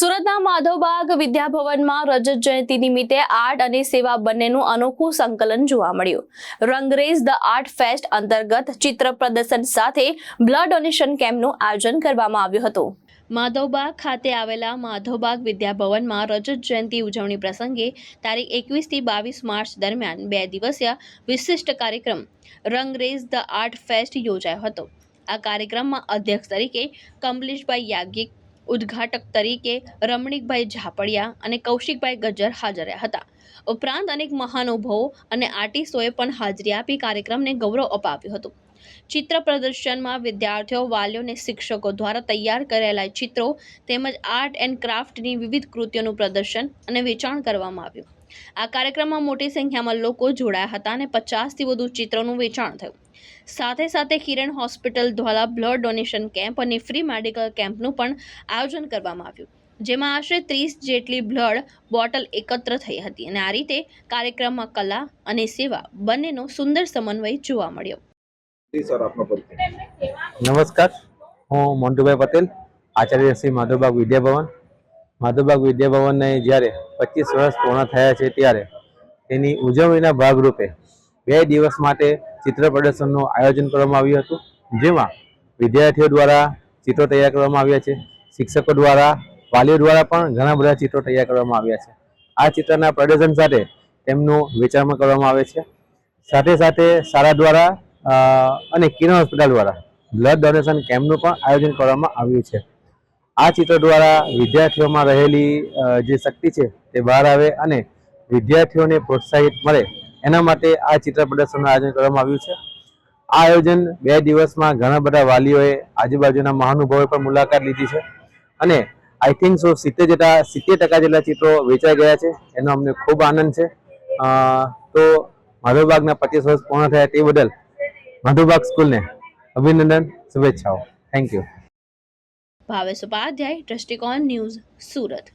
સુરતના માધવબાગ વિદ્યાભવનમાં રજત જયંતિ નિમિત્તે આર્ટ અને સેવા બંનેનું અનોખું સંકલન જોવા મળ્યું. રંગરેઝ ધ આર્ટ ફેસ્ટ અંતર્ગત ચિત્ર પ્રદર્શન સાથે બ્લડ ડોનેશન કેમ્પનું આયોજન કરવામાં આવ્યું હતું. માધવબાગ ખાતે આવેલા માધવબાગ વિદ્યાભવનમાં રજત જયંતિ ઉજવણી પ્રસંગે તારીખ 21 થી 22 માર્ચ દરમિયાન 2 દિવસીય વિશિષ્ટ કાર્યક્રમ રંગરેઝ ધ આર્ટ ફેસ્ટ યોજાયો હતો. આ કાર્યક્રમમાં અધ્યક્ષ તરીકે કમલેશભાઈ યાજ્ઞિક, ઉદ્ઘાટક તરીકે રમણીકભાઈ ઝાપડિયા અને કૌશિકભાઈ ગજ્જર હાજર રહ્યા હતા. ઉપરાંત અનેક મહાનુભાવો અને આર્ટિસ્ટોએ પણ હાજરી આપી કાર્યક્રમને ગૌરવ અપાવ્યું હતું. ચિત્ર પ્રદર્શનમાં વિદ્યાર્થીઓ, વાલીઓ અને શિક્ષકો દ્વારા તૈયાર કરેલા ચિત્રો તેમજ આર્ટ એન્ડ ક્રાફ્ટની વિવિધ કૃતિઓનું પ્રદર્શન અને વેચાણ કરવામાં આવ્યું. આ કાર્યક્રમમાં મોટી સંખ્યામાં લોકો જોડાયા હતા અને 50 થી વધુ ચિત્રોનું વેચાણ થયું. સાથે સાથે કિરણ હોસ્પિટલ દ્વારા બ્લડ ડોનેશન કેમ્પ અને ફ્રી મેડિકલ કેમ્પનું પણ આયોજન કરવામાં આવ્યું, જેમાં આશરે 30 જેટલી બ્લડ બોટલ એકત્ર થઈ હતી અને આ રીતે કાર્યક્રમમાં કલા અને સેવા બંનેનો સુંદર સમન્વય જોવા મળ્યો. નમસ્કાર, હું મોન્ટુભાઈ પટેલ, આચાર્ય શ્રી માધવબાગ વિદ્યાભવન. માધવબાગ વિદ્યાભવનને જ્યારે 25 વર્ષ પૂર્ણ થયા છે ત્યારે તેની ઉજવણીના ભાગરૂપે 2 દિવસ માટે ચિત્ર પ્રદર્શનનું આયોજન કરવામાં આવ્યું હતું, જેમાં વિદ્યાર્થીઓ દ્વારા ચિત્રો તૈયાર કરવામાં આવ્યા છે. શિક્ષકો દ્વારા, વાલીઓ દ્વારા પણ ઘણા બધા ચિત્રો તૈયાર કરવામાં આવ્યા છે. આ ચિત્રના પ્રદર્શન સાથે તેમનું વેચાણ કરવામાં આવે છે. સાથે સાથે શાળા દ્વારા અને કિરણ હોસ્પિટલ દ્વારા બ્લડ ડોનેશન કેમ્પનું પણ આયોજન કરવામાં આવ્યું છે. આ ચિત્ર દ્વારા વિદ્યાર્થીઓમાં રહેલી જે શક્તિ છે તે બહાર આવે અને વિદ્યાર્થીઓને પ્રોત્સાહિત મળે એના માટે આ ચિત્ર પ્રદર્શનનું આયોજન કરવામાં આવ્યું છે. આ આયોજન 2 દિવસમાં ઘણા બધા વાલીઓએ, આજુબાજુના મહાનુભાવોએ પણ મુલાકાત લીધી છે અને આઈ થિંક સો 70% જેટલા ચિત્રો વેચાઈ ગયા છે. એનો અમને ખૂબ આનંદ છે. તો માધવબાગના 25 વર્ષ પૂર્ણ થયા તે બદલ માધવબાગ સ્કૂલને અભિનંદન, શુભેચ્છાઓ. Thank you. ભાવેશ ઉપાધ્યાય, દ્રષ્ટિકોણ ન્યૂઝ, સુરત.